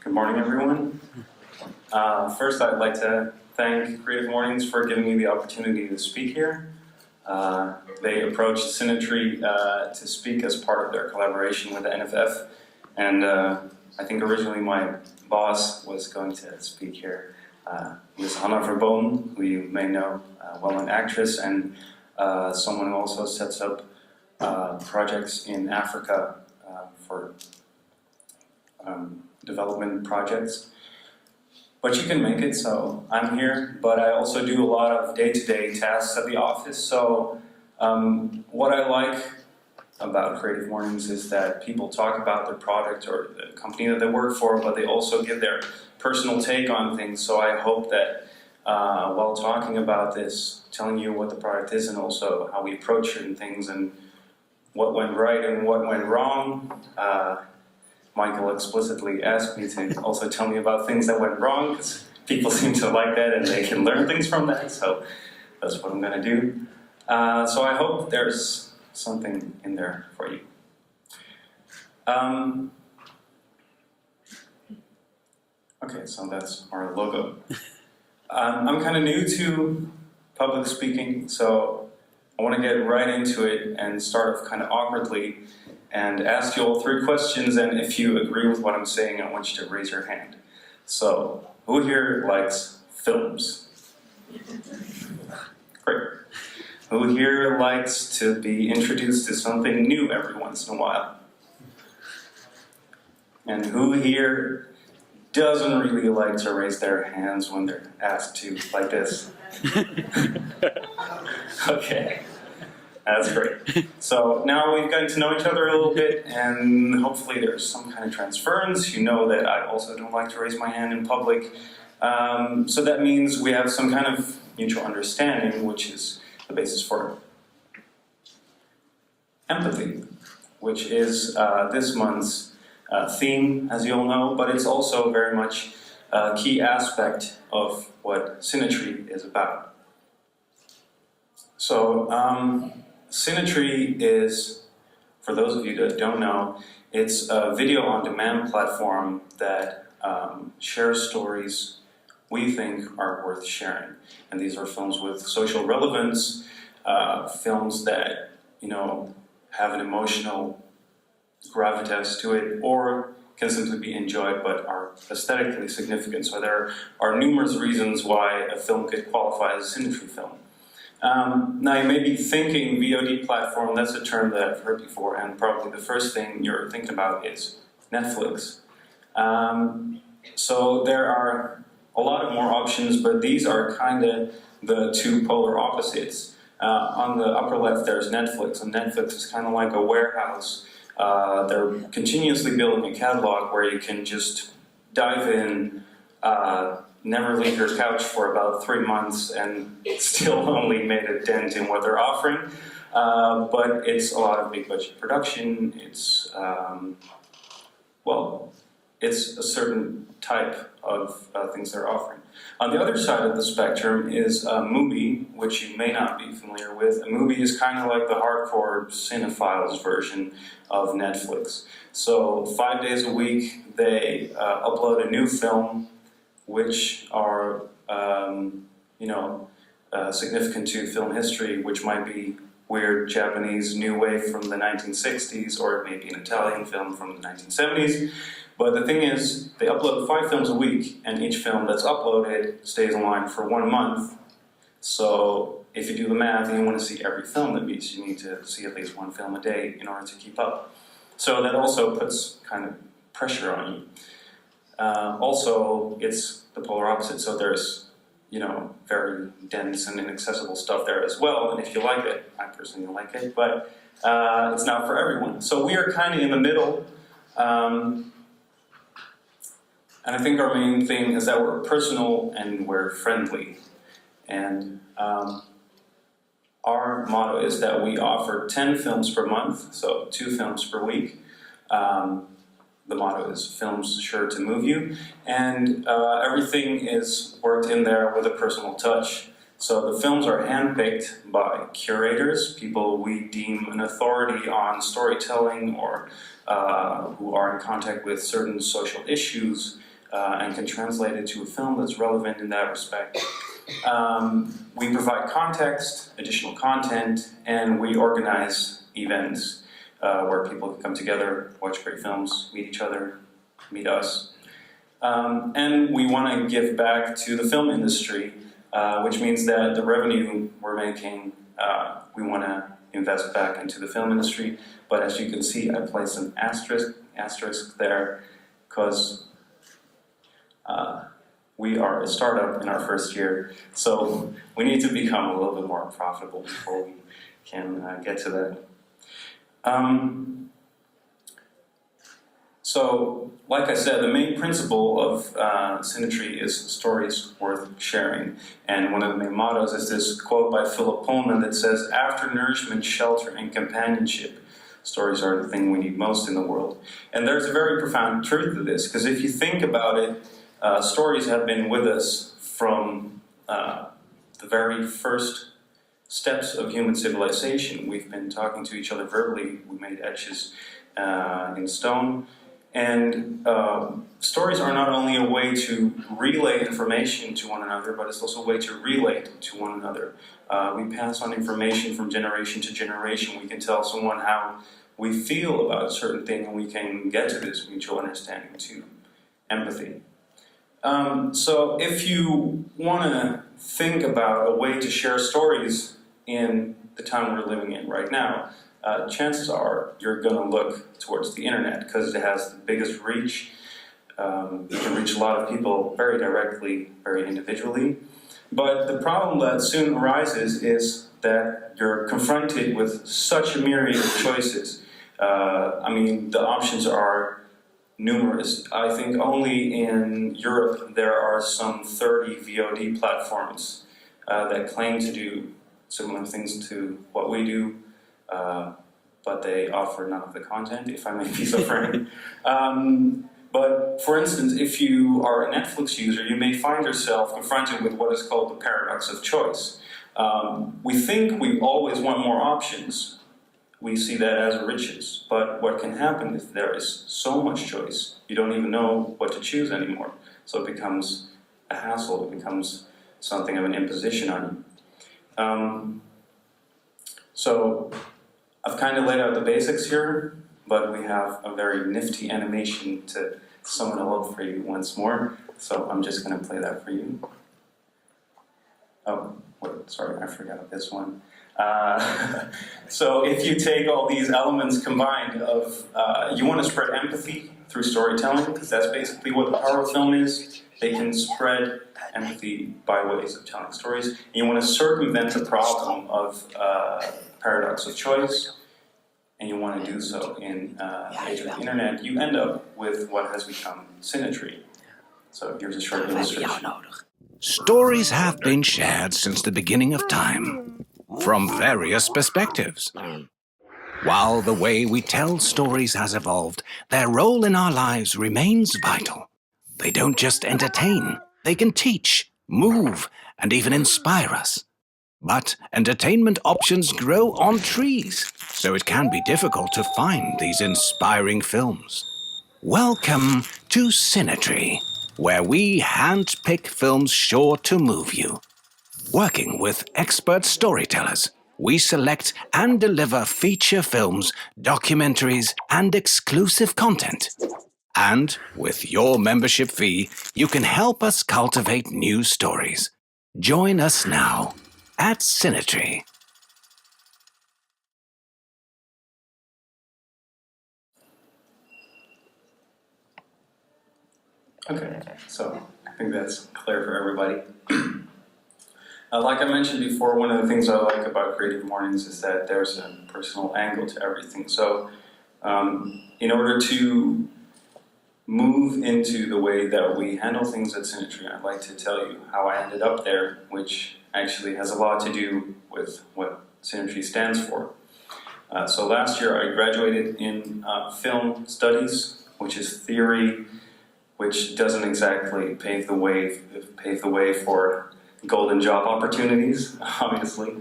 Good morning, everyone. First, I'd like to thank CreativeMornings for giving me the opportunity to speak here. They approached Cinetree to speak as part of their collaboration with the NFF, and I think originally my boss was going to speak here. Ms. Hannah Verboom, who you may know, well, an actress and someone who also sets up projects in Africa for development projects. But she can make it, so I'm here. But I also do a lot of day-to-day tasks at the office. So what I like about CreativeMornings is that people talk about their product or the company that they work for, but they also give their personal take on things. So I hope that while talking about this, telling you what the product is and also how we approach certain things and what went right and what went wrong, Michael explicitly asked me to also tell me about things that went wrong, because people seem to like that and they can learn things from that, so that's what I'm going to do. So I hope there's something in there for you. Okay, so that's our logo. I'm kind of new to public speaking, so I want to get right into it and start off kind of awkwardly and ask you all 3 questions, and if you agree with what I'm saying, I want you to raise your hand. So, who here likes films? Great. Who here likes to be introduced to something new every once in a while? And who here doesn't really like to raise their hands when they're asked to, like this? Okay. That's great. So now we've gotten to know each other a little bit, and hopefully there's some kind of transference. You know that I also don't like to raise my hand in public. So that means we have some kind of mutual understanding, which is the basis for empathy, which is this month's theme, as you all know, but it's also very much a key aspect of what Cinetree is about. So, Cinetree is, for those of you that don't know, it's a video-on-demand platform that shares stories we think are worth sharing. And these are films with social relevance, films that, you know, have an emotional gravitas to it, or can simply be enjoyed but are aesthetically significant. So there are numerous reasons why a film could qualify as a Cinetree film. Now you may be thinking VOD platform, that's a term that I've heard before, and probably the first thing you're thinking about is Netflix. So there are a lot of more options, but these are kind of the 2 polar opposites. On the upper left there's Netflix, and Netflix is kind of like a warehouse. They're continuously building a catalog where you can just dive in, never leave your couch for about 3 months and still only made a dent in what they're offering. But it's a lot of big budget production. It's, well, it's a certain type of things they're offering. On the other side of the spectrum is a movie, which you may not be familiar with. A movie is kind of like the hardcore cinephiles version of Netflix. So 5 days a week, they upload a new film, which are, you know, significant to film history, which might be weird Japanese new wave from the 1960s, or it may be an Italian film from the 1970s. But the thing is, they upload 5 films a week, and each film that's uploaded stays online for 1 month. So if you do the math and you want to see every film that meets, you need to see at least 1 film a day in order to keep up. So that also puts kind of pressure on you. Also, it's the polar opposite. So there's very dense and inaccessible stuff there as well. And if you like it, I personally like it, but it's not for everyone. So we are kind of in the middle. And I think our main thing is that we're personal and we're friendly. And our motto is that we offer 10 films per month, so 2 films per week. The motto is films sure to move you. And everything is worked in there with a personal touch. So the films are handpicked by curators, people we deem an authority on storytelling or who are in contact with certain social issues and can translate it to a film that's relevant in that respect. We provide context, additional content, and we organize events where people can come together, watch great films, meet each other, meet us. And we want to give back to the film industry, which means that the revenue we're making, we want to invest back into the film industry. But as you can see, I place an asterisk there, because we are a startup in our first year, so we need to become a little bit more profitable before we can get to that. So, like I said, the main principle of Cinetree is stories worth sharing. And one of the main mottos is this quote by Philip Pullman that says, "After nourishment, shelter, and companionship, stories are the thing we need most in the world." And there's a very profound truth to this, because if you think about it, stories have been with us from the very first steps of human civilization. We've been talking to each other verbally. We made etches in stone. And stories are not only a way to relay information to one another, but it's also a way to relate to one another. We pass on information from generation to generation. We can tell someone how we feel about a certain thing, and we can get to this mutual understanding too. Empathy. So if you want to think about a way to share stories in the time we're living in right now, chances are you're going to look towards the internet, because it has the biggest reach. You can reach a lot of people very directly, very individually. But the problem that soon arises is that you're confronted with such a myriad of choices. The options are numerous. I think only in Europe there are some 30 VOD platforms that claim to do similar things to what we do, but they offer none of the content, if I may be so frank. But for instance, if you are a Netflix user, you may find yourself confronted with what is called the paradox of choice. We think we always want more options. We see that as riches, but what can happen if there is so much choice, you don't even know what to choose anymore. So it becomes a hassle, it becomes something of an imposition on you. So I've kind of laid out the basics here, but we have a very nifty animation to sum it all up for you once more. So I'm just going to play that for you. Oh, wait, sorry, I forgot this one. So if you take all these elements combined of, you want to spread empathy through storytelling, because that's basically what the power of film is. They can spread empathy by ways of telling stories. And you want to circumvent the problem of paradox of choice, and you want to do so in the age of the internet. You end up with what has become Cinetree. So here's a short illustration. Stories have been shared since the beginning of time, from various perspectives. While the way we tell stories has evolved, their role in our lives remains vital. They don't just entertain, they can teach, move, and even inspire us. But entertainment options grow on trees, so it can be difficult to find these inspiring films. Welcome to Cinetree, where we handpick films sure to move you. Working with expert storytellers, we select and deliver feature films, documentaries, and exclusive content. And with your membership fee, you can help us cultivate new stories. Join us now at Cinetree. Okay, so I think that's clear for everybody. Like I mentioned before, one of the things I like about Creative Mornings is that there's a personal angle to everything. So in order to move into the way that we handle things at Cinetree, I'd like to tell you how I ended up there, which actually has a lot to do with what Cinetree stands for. So last year I graduated in film studies, which is theory, which doesn't exactly pave the way for golden job opportunities, obviously.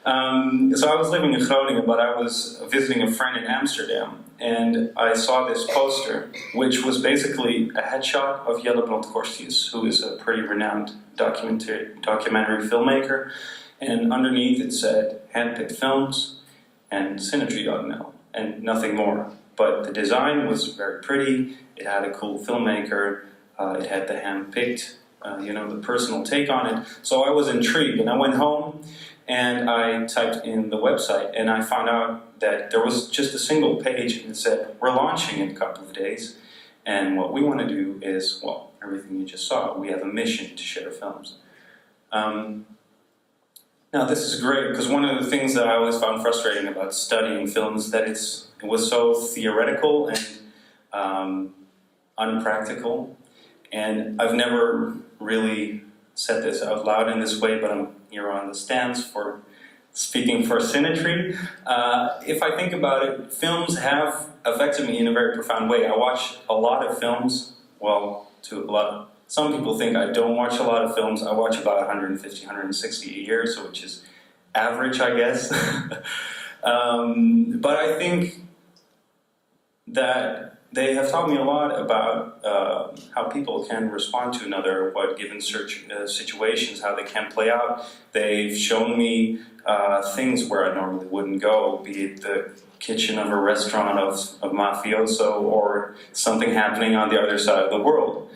So I was living in Groningen, but I was visiting a friend in Amsterdam, and I saw this poster, which was basically a headshot of Jelle Brand-Korstius, who is a pretty renowned documentary filmmaker, and underneath it said Handpicked Films and Cinetree.nl, and nothing more. But the design was very pretty, it had a cool filmmaker, it had the hand-picked, the personal take on it. So I was intrigued, and I went home and I typed in the website, and I found out that there was just a single page and it said, we're launching in a couple of days, and what we want to do is, well, everything you just saw. We have a mission to share films. Now this is great, because one of the things that I always found frustrating about studying film is that it was so theoretical and unpractical, and I've never really said this out loud in this way, but I'm here on the stands for speaking for Cinetree. If I think about it, films have affected me in a very profound way. I watch a lot of films, some people think I don't watch a lot of films. I watch about 150, 160 a year, so which is average, I guess. But I think that they have taught me a lot about how people can respond to another, what given situations, how they can play out. They've shown me things where I normally wouldn't go, be it the kitchen of a restaurant of mafioso or something happening on the other side of the world.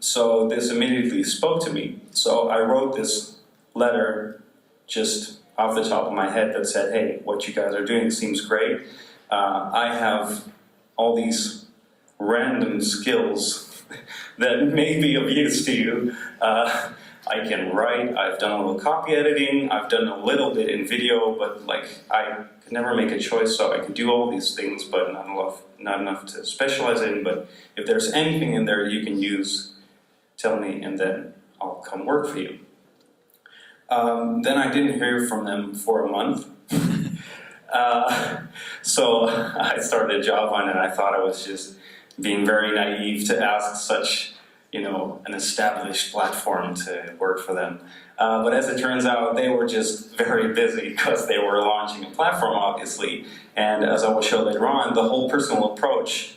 So this immediately spoke to me. So I wrote this letter just off the top of my head that said, hey, what you guys are doing seems great. I have all these random skills that may be of use to you. I can write, I've done a little copy editing, I've done a little bit in video, but I could never make a choice, so I could do all these things, but not enough to specialize in. But if there's anything in there you can use, tell me, and then I'll come work for you. Then I didn't hear from them for a month. So I started a job on it, and I thought I was just being very naive to ask such, an established platform to work for them. But as it turns out, they were just very busy because they were launching a platform, obviously. And as I will show later on, the whole personal approach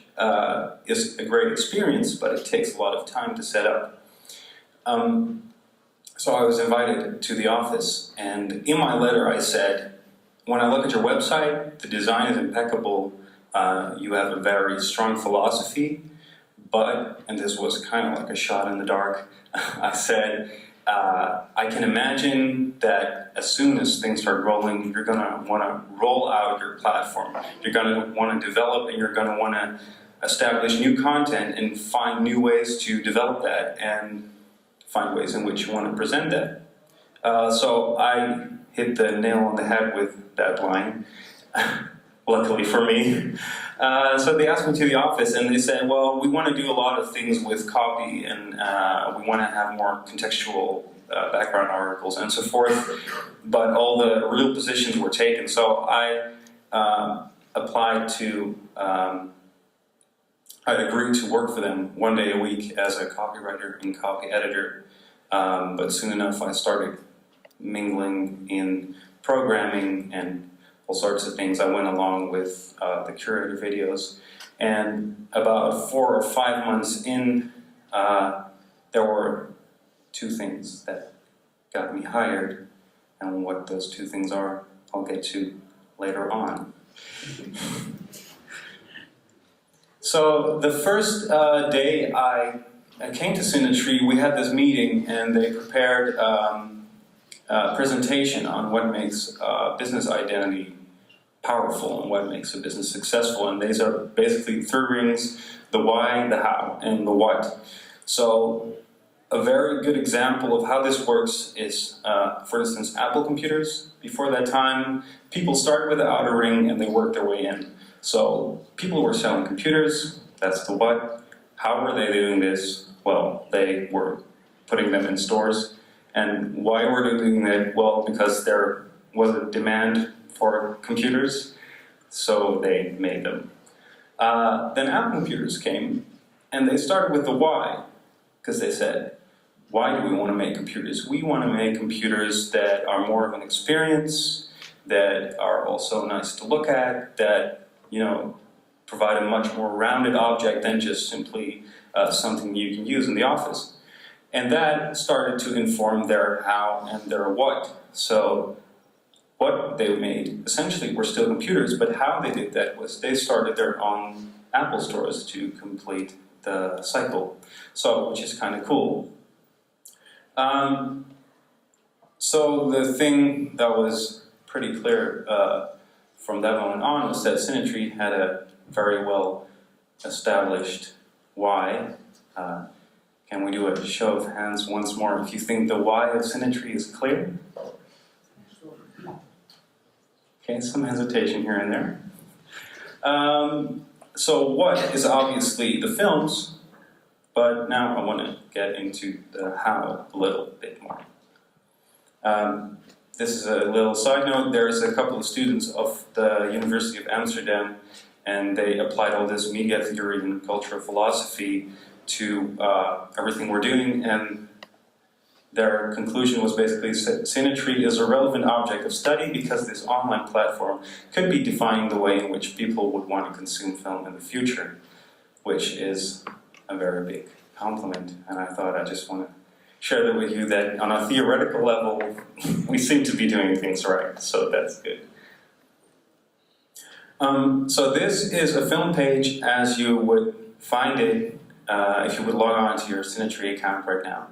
is a great experience, but it takes a lot of time to set up. So I was invited to the office, and in my letter I said, when I look at your website, the design is impeccable, you have a very strong philosophy, but, and this was kind of like a shot in the dark, I said, I can imagine that as soon as things start rolling, you're going to want to roll out your platform. You're going to want to develop, and you're going to want to establish new content and find new ways to develop that and find ways in which you want to present that. So I hit the nail on the head with that line, luckily for me. So they asked me to the office, and they said, well, we want to do a lot of things with copy, and we want to have more contextual background articles and so forth, but all the real positions were taken. So I applied to, I agreed to work for them 1 day a week as a copywriter and copy editor, but soon enough I started mingling in programming and all sorts of things. I went along with the curator videos, and about 4 or 5 months in, there were 2 things that got me hired, and what those 2 things are, I'll get to later on. So the first day I came to Cinetree, we had this meeting, and they prepared presentation on what makes business identity powerful and what makes a business successful. And these are basically 3 rings: the why, the how, and the what. So A very good example of how this works is, for instance, Apple computers. Before that time, people started with the outer ring and they worked their way in. So people were selling computers, that's the what. How were they doing this? Well, they were putting them in stores. And why were they doing that? Well, because there was a demand for computers, so they made them. Then Apple computers came, and they started with the why, because they said, why do we want to make computers? We want to make computers that are more of an experience, that are also nice to look at, that, provide a much more rounded object than just simply something you can use in the office. And that started to inform their how and their what. So what they made essentially were still computers, but how they did that was they started their own Apple stores to complete the cycle. So, which is kind of cool. So the thing that was pretty clear from that moment on was that Cinetree had a very well established why. Can we do a show of hands once more if you think the why of Cinetree is clear? Okay, some hesitation here and there. So what is obviously the films, but now I want to get into the how a little bit more. This is a little side note. There's a couple of students of the University of Amsterdam, and they applied all this media theory and cultural philosophy to everything we're doing, and their conclusion was basically that Cinetree is a relevant object of study because this online platform could be defining the way in which people would want to consume film in the future, which is a very big compliment, and I thought I just want to share that with you, that on a theoretical level, we seem to be doing things right, so that's good. So this is a film page as you would find it if you would log on to your Cinetree account right now.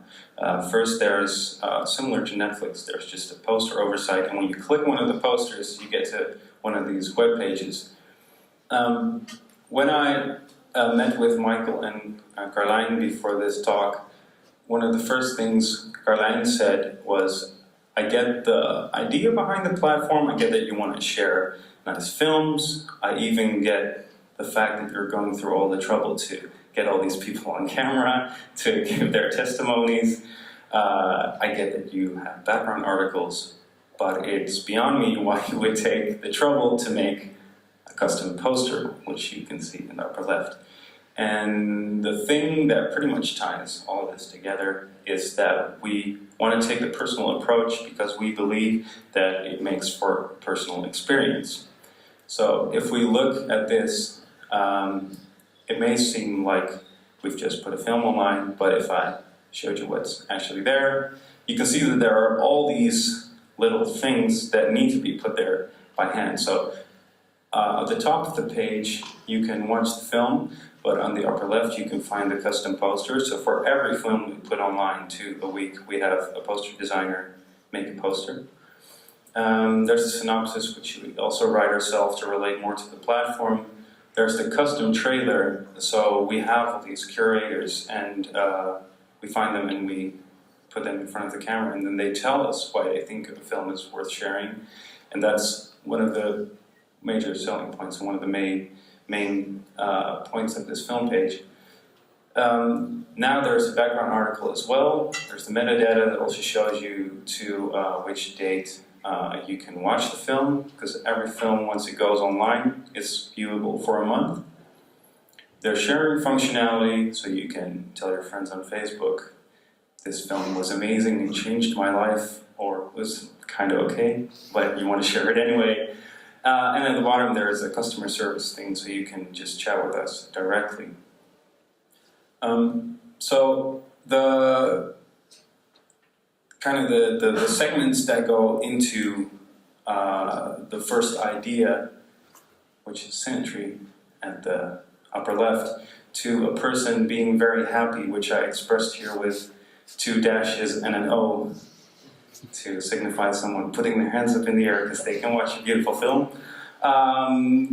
First, there's similar to Netflix, there's just a poster oversight, and when you click one of the posters, you get to one of these web pages. When I met with Michael and Carlijn before this talk, one of the first things Carlijn said was, I get the idea behind the platform, I get that you want to share nice films, I even get the fact that you're going through all the trouble to get all these people on camera, to give their testimonies. I get that you have background articles, but it's beyond me why you would take the trouble to make a custom poster, which you can see in the upper left. And the thing that pretty much ties all of this together is that we want to take the personal approach because we believe that it makes for personal experience. So if we look at this, it may seem like we've just put a film online, but if I showed you what's actually there, you can see that there are all these little things that need to be put there by hand. So at the top of the page, you can watch the film, but on the upper left, you can find the custom poster. So for every film we put online a week, we have a poster designer make a poster. There's a synopsis, which we also write ourselves to relate more to the platform. There's the custom trailer. So we have all these curators, and we find them and we put them in front of the camera, and then they tell us why they think a film is worth sharing. And that's one of the major selling points and one of the main points of this film page. Now there's a background article as well. There's the metadata that also shows you to which date you can watch the film, because every film, once it goes online, is viewable for a month. There's sharing functionality, so you can tell your friends on Facebook, this film was amazing and changed my life, or was kind of okay, but you want to share it anyway. And at the bottom there is a customer service thing, so you can just chat with us directly. So the the segments that go into the first idea, which is Cinetree at the upper left, to a person being very happy, which I expressed here with 2 dashes and an O, to signify someone putting their hands up in the air because they can watch a beautiful film.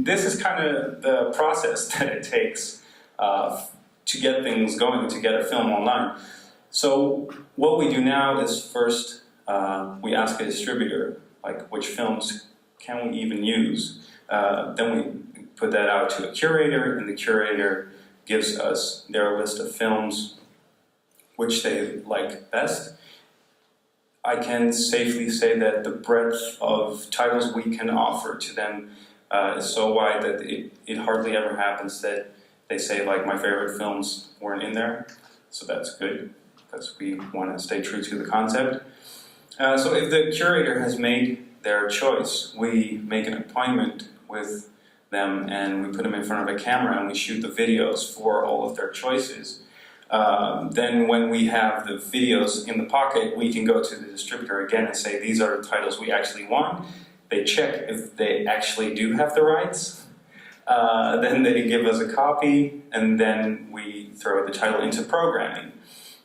This is kind of the process that it takes to get things going, to get a film online. So what we do now is first we ask a distributor, like, which films can we even use? Then we put that out to a curator, and the curator gives us their list of films which they like best. I can safely say that the breadth of titles we can offer to them is so wide that it hardly ever happens that they say, like, my favorite films weren't in there. So that's good, because we want to stay true to the concept. So if the curator has made their choice, we make an appointment with them and we put them in front of a camera and we shoot the videos for all of their choices. Then when we have the videos in the pocket, we can go to the distributor again and say, these are the titles we actually want. They check if they actually do have the rights. Then they give us a copy, and then we throw the title into programming.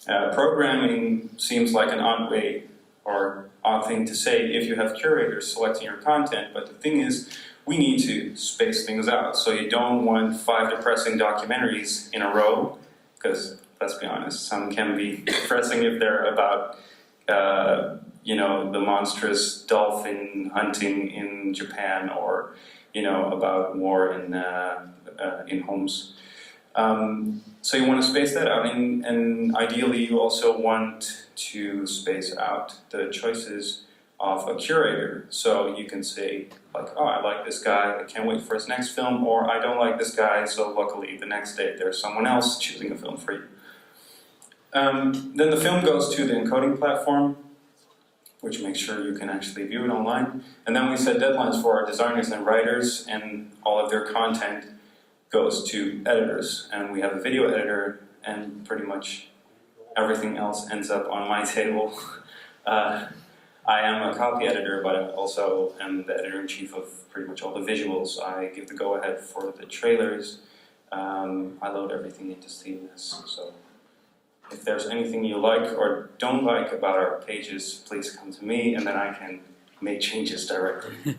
Programming seems like an odd way or odd thing to say if you have curators selecting your content, but the thing is, we need to space things out. So you don't want 5 depressing documentaries in a row, because let's be honest, some can be depressing if they're about, the monstrous dolphin hunting in Japan, or, about war in Homs. So you want to space that out, and ideally you also want to space out the choices of a curator. So you can say, like, oh, I like this guy, I can't wait for his next film, or I don't like this guy, so luckily the next day there's someone else choosing a film for you. Then the film goes to the encoding platform, which makes sure you can actually view it online. And then we set deadlines for our designers and writers, and all of their content goes to editors. And we have a video editor, and pretty much everything else ends up on my table. I am a copy editor, but I also am the editor-in-chief of pretty much all the visuals. I give the go-ahead for the trailers. I load everything into CMS. So if there's anything you like or don't like about our pages, please come to me, and then I can make changes directly.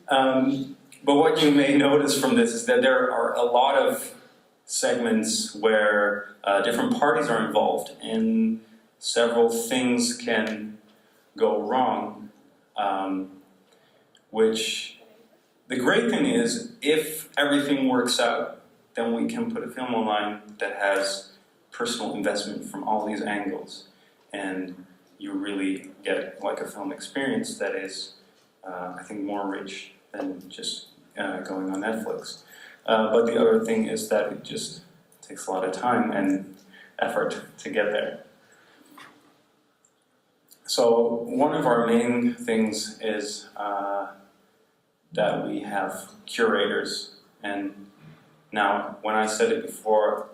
But what you may notice from this is that there are a lot of segments where different parties are involved, and several things can go wrong, which the great thing is, if everything works out, then we can put a film online that has personal investment from all these angles, and you really get like a film experience that is, I think, more rich than just going on Netflix. But the other thing is that it just takes a lot of time and effort to get there. So one of our main things is that we have curators, and now when I said it before,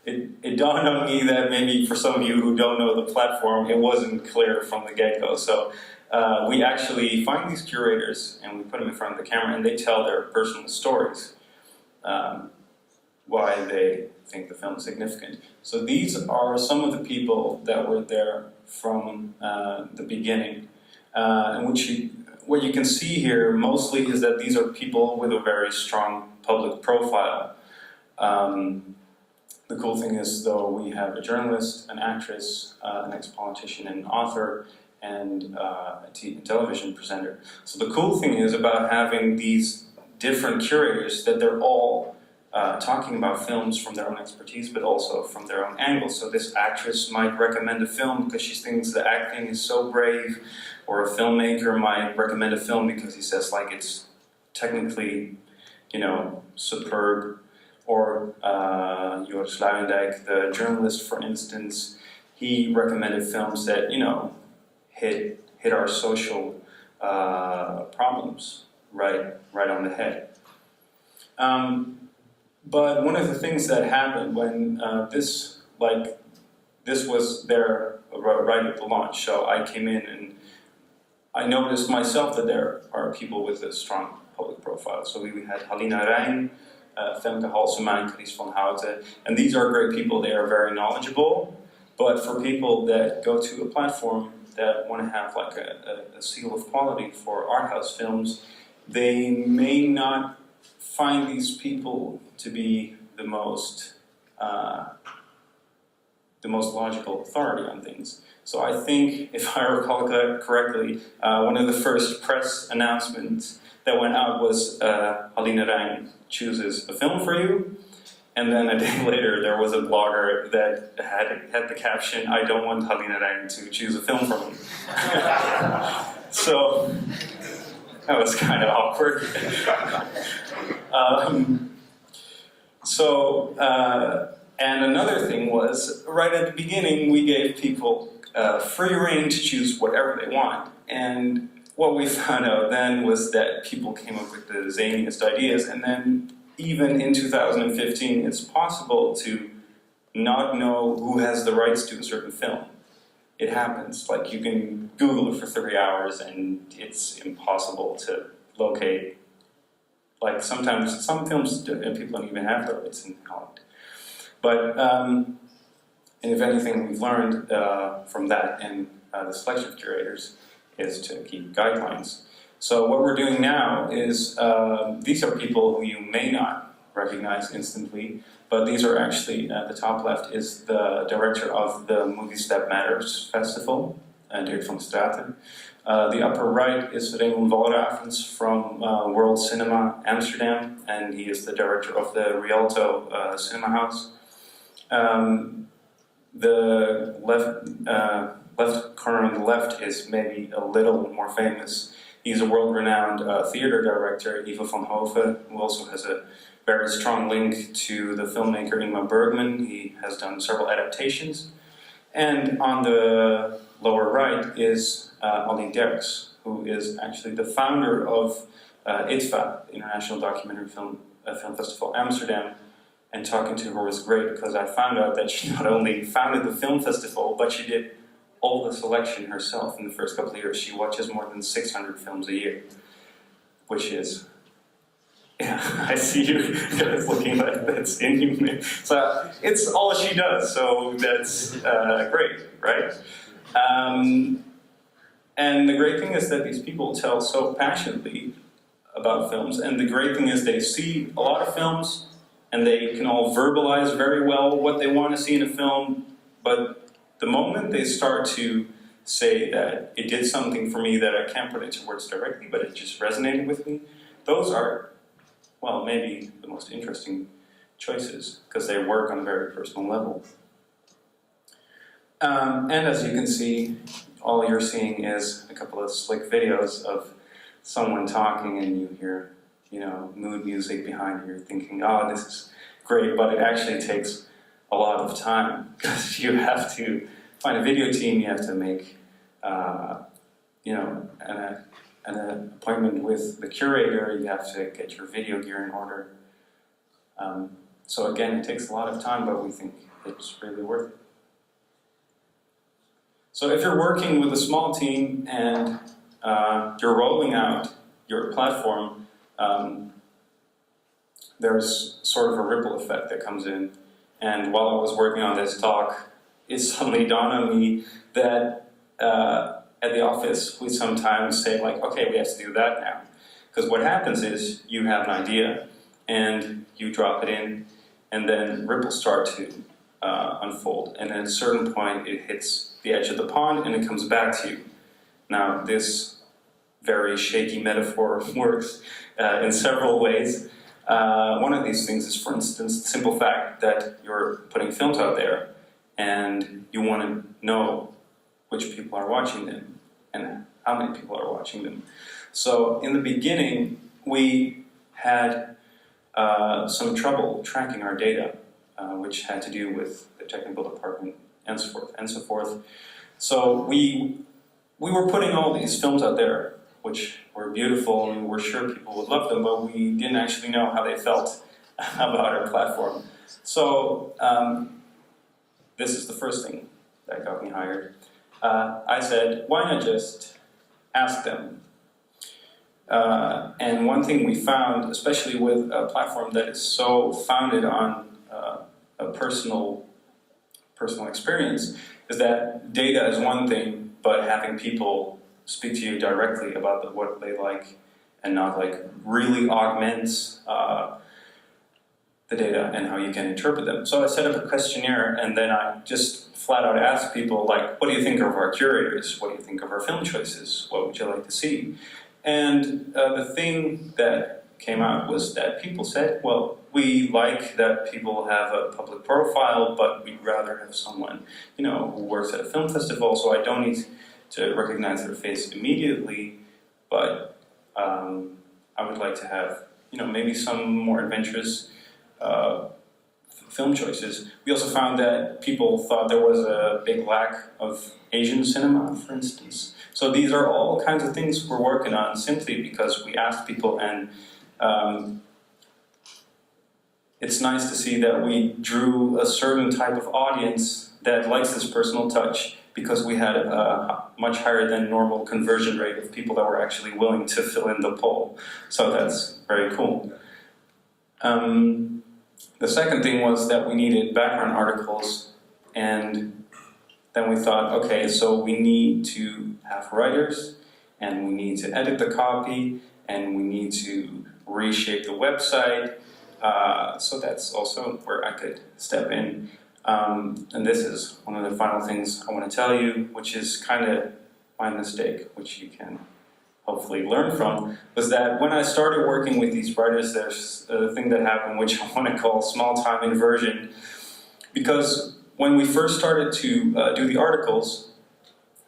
it dawned on me that maybe for some of you who don't know the platform, it wasn't clear from the get-go. So we actually find these curators and we put them in front of the camera, and they tell their personal stories, why they think the film is significant. So these are some of the people that were there from the beginning, and what you can see here mostly is that these are people with a very strong public profile. The cool thing is, though, we have a journalist, an actress, an ex-politician, an author, and a television presenter. So the cool thing is about having these different curators that they're all talking about films from their own expertise, but also from their own angle. So this actress might recommend a film because she thinks the acting is so brave, or a filmmaker might recommend a film because he says, like, it's technically, superb. Or Joris Luijendijk, the journalist, for instance, he recommended films that, hit our social problems right on the head. But one of the things that happened when this was there right at the launch, so I came in and I noticed myself that there are people with a strong public profile. So we had Halina Rijn, Femke Halsema, and Chris van Houten, and these are great people. They are very knowledgeable, but for people that go to a platform that want to have like a seal of quality for art house films, they may not find these people to be the most the most logical authority on things. So I think, if I recall correctly, one of the first press announcements that went out was Aline Rijn chooses a film for you. And then a day later, there was a blogger that had the caption, "I don't want Aline Rijn to choose a film for me." So that was kind of awkward. And another thing was, right at the beginning, we gave people free rein to choose whatever they want. And what we found out then was that people came up with the zaniest ideas. And then even in 2015, it's possible to not know who has the rights to a certain film. It happens. Like, you can Google it for 3 hours and it's impossible to locate. Like, sometimes some films people don't even have the rights in Holland. But, and if anything we've learned from that and the selection of curators is to keep guidelines. So what we're doing now is, these are people who you may not recognize instantly, but these are actually, at the top left is the director of the Movies That Matters Festival, Dirk van Straten. The upper right is Raymond Walravens from World Cinema Amsterdam, and he is the director of the Rialto Cinema House. The left corner on the left is maybe a little more famous. He's a world-renowned theater director, Ivo van Hove, who also has a very strong link to the filmmaker Ingmar Bergman. He has done several adaptations. And on the lower right is Olly Derks, who is actually the founder of IDFA, the International Documentary Film Festival Amsterdam. And talking to her was great, because I found out that she not only founded the film festival, but she did all the selection herself in the first couple of years. She watches more than 600 films a year, which is, yeah, I see you guys looking like that's inhuman. So it's all she does, so that's great, right? And the great thing is that these people tell so passionately about films, and the great thing is they see a lot of films, and they can all verbalize very well what they want to see in a film, but the moment they start to say that it did something for me that I can't put into words directly, but it just resonated with me, those are, well, maybe the most interesting choices, because they work on a very personal level. And as you can see, all you're seeing is a couple of slick videos of someone talking, and you hear, you know, mood music behind you. You're thinking, oh, this is great, but it actually takes a lot of time, because you have to find a video team, you have to make, you know, an appointment with the curator, you have to get your video gear in order. So again, it takes a lot of time, but we think it's really worth it. So if you're working with a small team and you're rolling out your platform, there's sort of a ripple effect that comes in. And while I was working on this talk, it suddenly dawned on me that at the office we sometimes say, like, okay, we have to do that now. Because what happens is you have an idea and you drop it in, and then ripples start to unfold. And at a certain point it hits the edge of the pond and it comes back to you. Now, this very shaky metaphor works in several ways. One of these things is, for instance, the simple fact that you're putting films out there and you want to know which people are watching them and how many people are watching them. So in the beginning, we had some trouble tracking our data, which had to do with the technical department and so forth and so forth. So we were putting all these films out there, which were beautiful, and we were sure people would love them, but we didn't actually know how they felt about our platform. So this is the first thing that got me hired. I said, why not just ask them? And one thing we found, especially with a platform that is so founded on a personal experience, is that data is one thing, but having people speak to you directly about what they like and not like really augments the data and how you can interpret them. So I set up a questionnaire, and then I just flat out asked people, like, what do you think of our curators? What do you think of our film choices? What would you like to see? And the thing that came out was that people said, well, we like that people have a public profile, but we'd rather have someone, you know, who works at a film festival, so I don't need to recognize their face immediately, but I would like to have, you know, maybe some more adventurous film choices. We also found that people thought there was a big lack of Asian cinema, for instance. So these are all kinds of things we're working on simply because we asked people, and it's nice to see that we drew a certain type of audience that likes this personal touch, because we had a much higher than normal conversion rate of people that were actually willing to fill in the poll. So that's very cool. The second thing was that we needed background articles, and then we thought, okay, so we need to have writers, and we need to edit the copy, and we need to reshape the website. So that's also where I could step in. And this is one of the final things I want to tell you, which is kind of my mistake, which you can hopefully learn from, was that when I started working with these writers, there's a thing that happened which I want to call small-time inversion. Because when we first started to do the articles,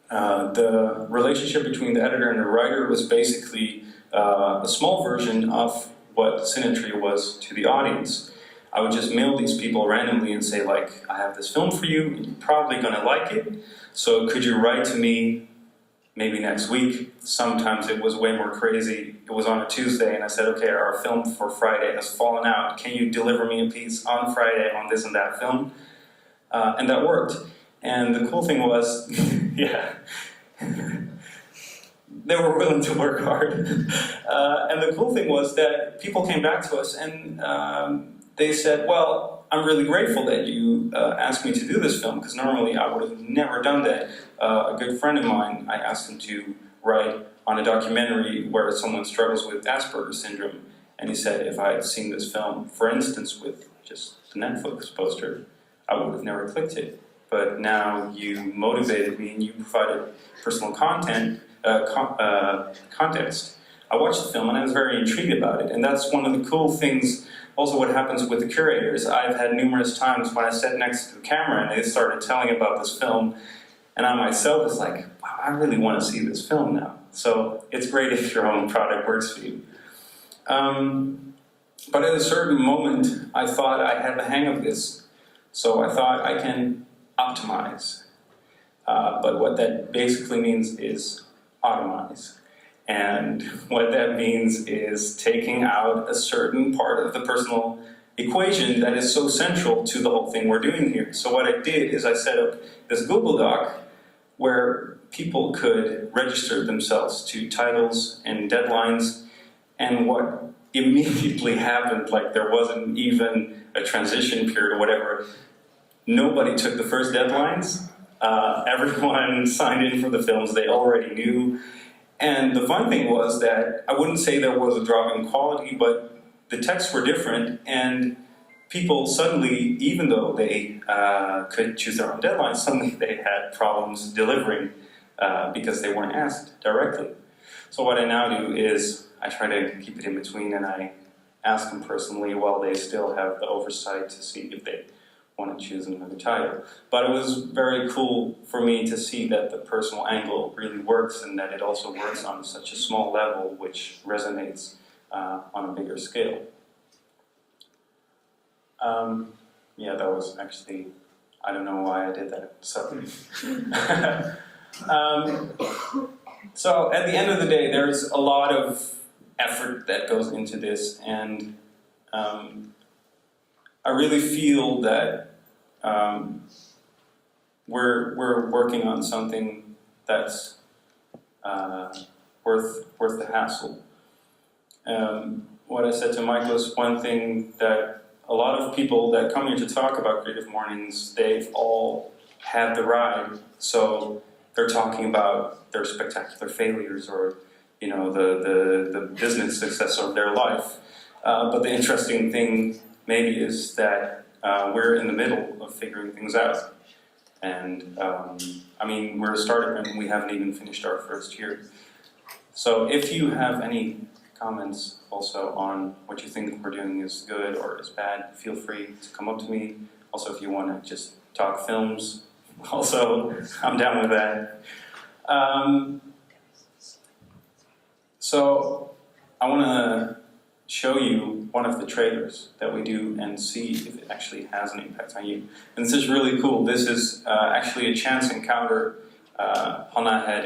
the relationship between the editor and the writer was basically a small version of what Cinetree was to the audience. I would just mail these people randomly and say, like, I have this film for you, and you're probably going to like it, so could you write to me maybe next week? Sometimes it was way more crazy. It was on a Tuesday, and I said, okay, our film for Friday has fallen out. Can you deliver me a piece on Friday on this and that film? And that worked. And the cool thing was, yeah, they were willing to work hard. And the cool thing was that people came back to us, and they said, well, I'm really grateful that you asked me to do this film, because normally I would have never done that. A good friend of mine, I asked him to write on a documentary where someone struggles with Asperger's syndrome, and he said if I had seen this film, for instance, with just the Netflix poster, I would have never clicked it. But now you motivated me and you provided personal context. I watched the film and I was very intrigued about it, and that's one of the cool things. Also, what happens with the curators, I've had numerous times when I sat next to the camera and they started telling about this film, and I myself was like, wow, I really want to see this film now. So it's great if your own product works for you. But at a certain moment, I thought I had the hang of this. So I thought I can optimize. But what that basically means is automize. And what that means is taking out a certain part of the personal equation that is so central to the whole thing we're doing here. So what I did is I set up this Google Doc where people could register themselves to titles and deadlines, and what immediately happened, like there wasn't even a transition period or whatever, nobody took the first deadlines. Everyone signed in for the films they already knew. And the fun thing was that I wouldn't say there was a drop in quality, but the texts were different, and people suddenly, even though they could choose their own deadlines, suddenly they had problems delivering because they weren't asked directly. So what I now do is I try to keep it in between, and I ask them personally while they still have the oversight to see if they want to choose another title. But it was very cool for me to see that the personal angle really works, and that it also works on such a small level, which resonates on a bigger scale. Yeah, that was actually, I don't know why I did that. So, so at the end of the day, there's a lot of effort that goes into this, and I really feel that we're working on something that's worth the hassle. What I said to Michael is one thing that a lot of people that come here to talk about Creative Mornings, they've all had the ride, so they're talking about their spectacular failures or, you know, the business success of their life. But the interesting thing maybe is that we're in the middle of figuring things out. And I mean, we're a startup and we haven't even finished our first year. So if you have any comments also on what you think we're doing is good or is bad, feel free to come up to me. Also, if you want to just talk films, also, I'm down with that. So I want to show you one of the trailers that we do and see if it actually has an impact on you. And this is really cool. This is actually a chance encounter Hannah had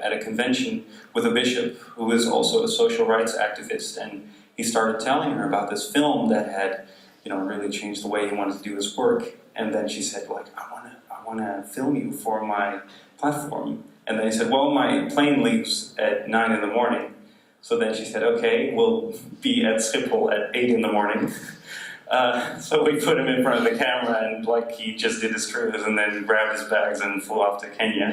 at a convention with a bishop who is also a social rights activist, and he started telling her about this film that had, really changed the way he wanted to do his work. And then she said, like, I want to film you for my platform. And then he said, well, my plane leaves at 9 in the morning. So then she said, okay, we'll be at Schiphol at 8 in the morning. So we put him in front of the camera and he just did his cruise and then grabbed his bags and flew off to Kenya.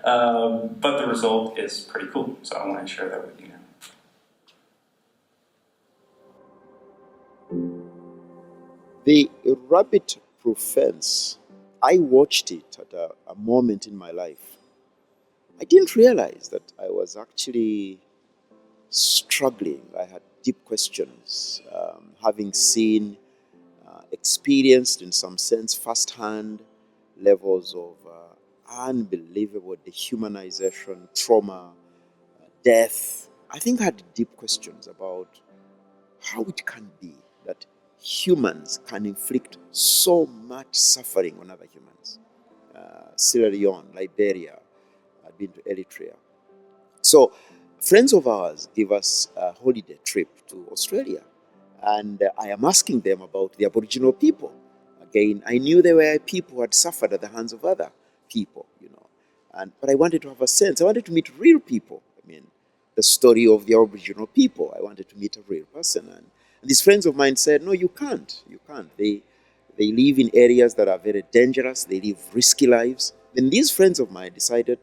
But the result is pretty cool, so I want to share that with you now. The rabbit-proof fence, I watched it at a moment in my life. I didn't realize that I was actually struggling. I had deep questions, having seen, experienced in some sense firsthand levels of unbelievable dehumanization, trauma, death. I think I had deep questions about how it can be that humans can inflict so much suffering on other humans. Sierra Leone, Liberia, I've been to Eritrea. So friends of ours gave us a holiday trip to Australia, and I am asking them about the Aboriginal people. Again, I knew there were people who had suffered at the hands of other people, but I wanted to have a sense. I wanted to meet real people. I mean, the story of the Aboriginal people. I wanted to meet a real person. And these friends of mine said, no, you can't. You can't. They live in areas that are very dangerous. They live risky lives. Then these friends of mine decided,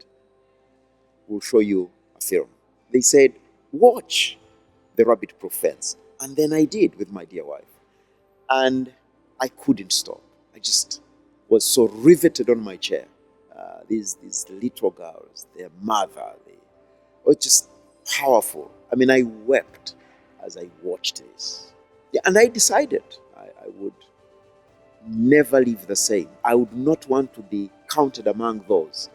we'll show you a film. They said, watch The Rabbit-Proof Fence. And then I did with my dear wife. And I couldn't stop. I just was so riveted on my chair. These little girls, their mother, they were just powerful. I mean, I wept as I watched this. Yeah, and I decided I would never live the same. I would not want to be counted among those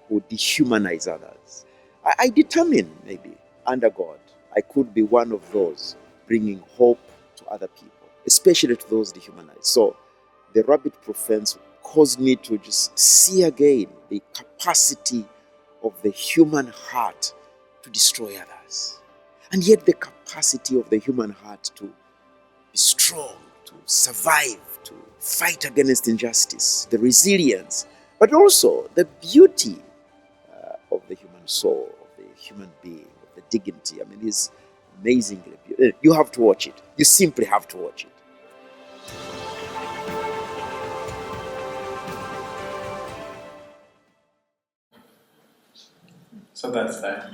who dehumanize others. I determined, maybe, under God, I could be one of those bringing hope to other people, especially to those dehumanized. So the rabbit-proof fence caused me to just see again the capacity of the human heart to destroy others. And yet the capacity of the human heart to be strong, to survive, to fight against injustice, the resilience, but also the beauty of the human soul, of the human being, of the dignity. I mean, it's amazingly beautiful. You have to watch it. You simply have to watch it. So that's that.